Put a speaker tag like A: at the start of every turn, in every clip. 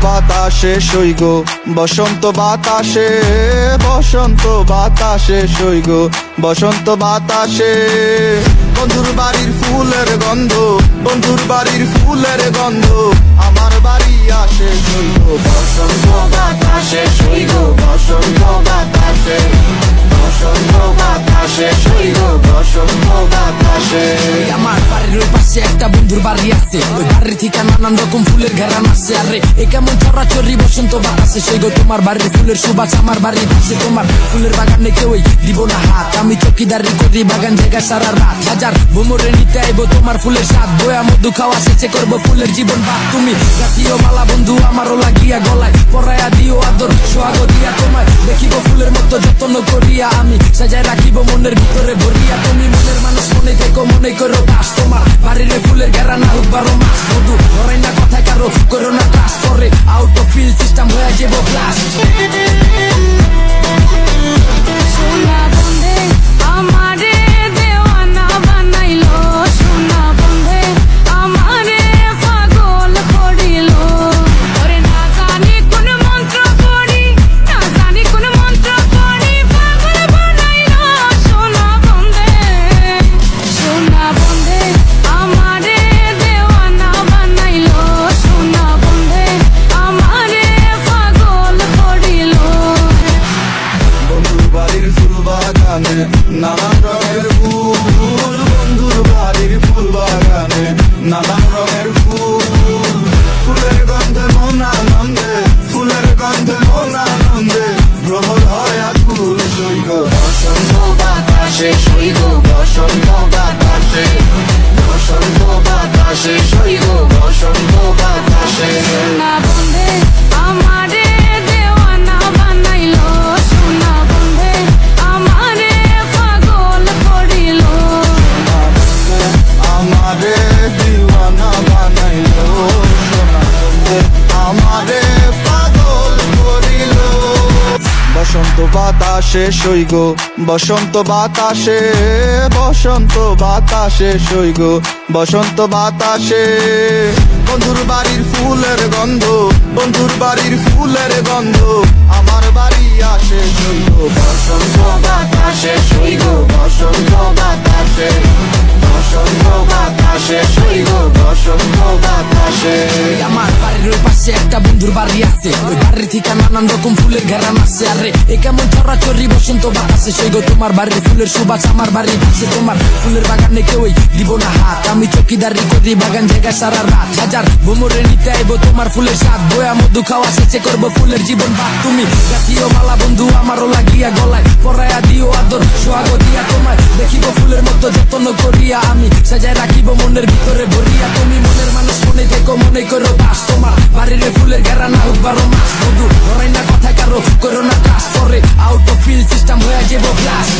A: বাতাসে সইগ বসন্ত বাতাসে, বসন্ত বাতাসে সইগ বসন্ত বাতাসে। বন্ধুর বাড়ির ফুলের গন্ধ, বন্ধুর বাড়ির ফুলের গন্ধ আমার বাড়ি আসে সইগ বসন্ত বাতাসে সইগ বসন্ত বাতাসে, বসন্ত বাতাসে সইগ বসন্ত বাতাসে।
B: আমার বাড়ির ওই পাশে একটা বন্ধুর বাড়ি আছে, ওই বাড়ির থেকে নানান রকম ফুলের ঘেরান আসছে। আরে এ কেমন চরাচরি বসন্ত বাতাসে সইগো তোমার বাড়ির ফুলের সুবাস আমার বাড়ির পাশে। তোমার ফুলের বাগানে কেউই দিব না হাত, আমি চকিদারি করি বাগান জায়গা সারা রাত। হাজার ভ্রমরে নিতে আইবো তোমার ফুলের স্বাদ, বয়া মধু খাওয়া শেষে করবো ফুলের জীবন বাদ। তুমি জাতীয় মালা বন্ধু আমারও লাগিয়া গলায় পরায়া দিও আদর সোহাগ দিয়া। তোমায় দেখিব ফুলের মতো যত্ন করিয়া, আমি সাজায় রাখিব মনের ভিতরে ভরিয়া। তুমি মনের মানুষ মনে থেকো মনে করো বাস, তোমার বাড়ির ফুলের ঘেরা না হোক 12 মাস। বন্ধু ধরাই না কথা কারো করো না কাজ, করে আউট অফ ফিল সিস্টেম হয়ে যাবো ব্লাস্ট।
C: সোনা বন্ধে আমারে দেওয়ানা বানাইলো, সোনা বন্ধে আমারে পাগল করিলো। ওরে না জানি কোন মন্ত্র পড়ি, না জানি কোন মন্ত্র পড়ি পাগল বানাইলো সোনা বন্ধে। সোনা বন্ধে আমারে দেওয়ানা বানাইলো, সোনা বন্ধে আমারে পাগল করিলো।
A: বন্ধুর বাড়ির ফুল বাগানে নানান রঙের ফুল, বন্ধুর বাড়ির ফুল বাগানে নানান রঙের ফুল। ফুলের গন্ধে মন আনন্দে, ফুলের গন্ধে মন আনন্দে ভ্রমর হয় আকুল সইগ বসন্ত বাতাসে সইগ বসন্ত বাতাসে, বসন্ত বাতাসে সইগ বসন্ত বাতাসে।
C: সোনা বন্ধে আমারে দেওয়ানা বানাইলো, সোনা বন্ধে আমারে পাগল করিলো।
A: আমারে দিওয়ানা বানাইলো, সোনা বন্ধে আমারে পাগল করিলো। বসন্ত বাতাসে সইগ বসন্ত বাতাসে, বসন্ত বাতাসে সইগ বসন্ত বাতাসে। বন্ধুর বাড়ির ফুলের গন্ধ, বন্ধুর বাড়ির ফুলের গন্ধ আমার বাড়ি আসে সইগ বসন্ত বাতাসে সইগ বসন্ত বাতাসে, বসন্ত বাতাসে সইগ বসন্ত বাতাসে।
B: আমার বাড়ির ওই পাশে একটা বন্ধুর বাড়ি আছে, ওই বাড়ির থেকে নানান রকম ফুলের ঘেরান আসছে। আরে এ কেমন চরাচরি বসন্ত বাতাসে সইগো তোমার বাড়ির ফুলের সুবাস আমার বাড়ির পাশে। তোমার ফুলের বাগানে কেউই দিব না হাত, আমি চকিদারি করি বাগান জায়গা সারা রাত। হাজার ভ্রমরে নিতে আইবো তোমার ফুলের স্বাদ, বয়া মধু খাওয়া শেষে করবো ফুলের জীবন বাদ। তুমি জাতীয় মালা বন্ধু আমারও লাগিয়া গলায় পরায়া দিও আদর সোহাগ দিয়া। তোমায় দেখিব ফুলের মতো যত্ন করিয়া, আমি সাজায় রাখিব মনের ভিতরে ভরিয়া। তুমি মনের মানুষ মনে থেকো মনে করো বাস, তোমার বাড়ির ফুলের ঘেরা না হোক 12 মাস। বন্ধু ধরাই না কথা কারো করো না কাজ, করে আউট অফ ফিল সিস্টেম হয়ে যাবো ব্লাস্ট।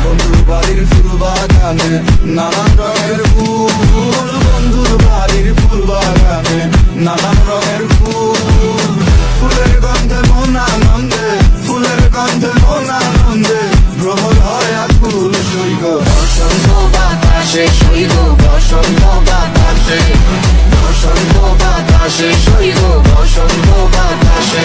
A: বন্ধুর বাড়ির ফুল বাগানে নানান রঙের ফুল, বন্ধুর বাড়ির ফুল বাগানে নানান রঙের ফুল। ফুলের গন্ধে মন আনন্দে, ফুলের গন্ধে মন আনন্দে ভ্রমর হয় আকুল সইগ বসন্ত বাতাসে সইগ বসন্ত বাতাসে, বসন্ত বাতাসে সইগ বসন্ত বাতাসে।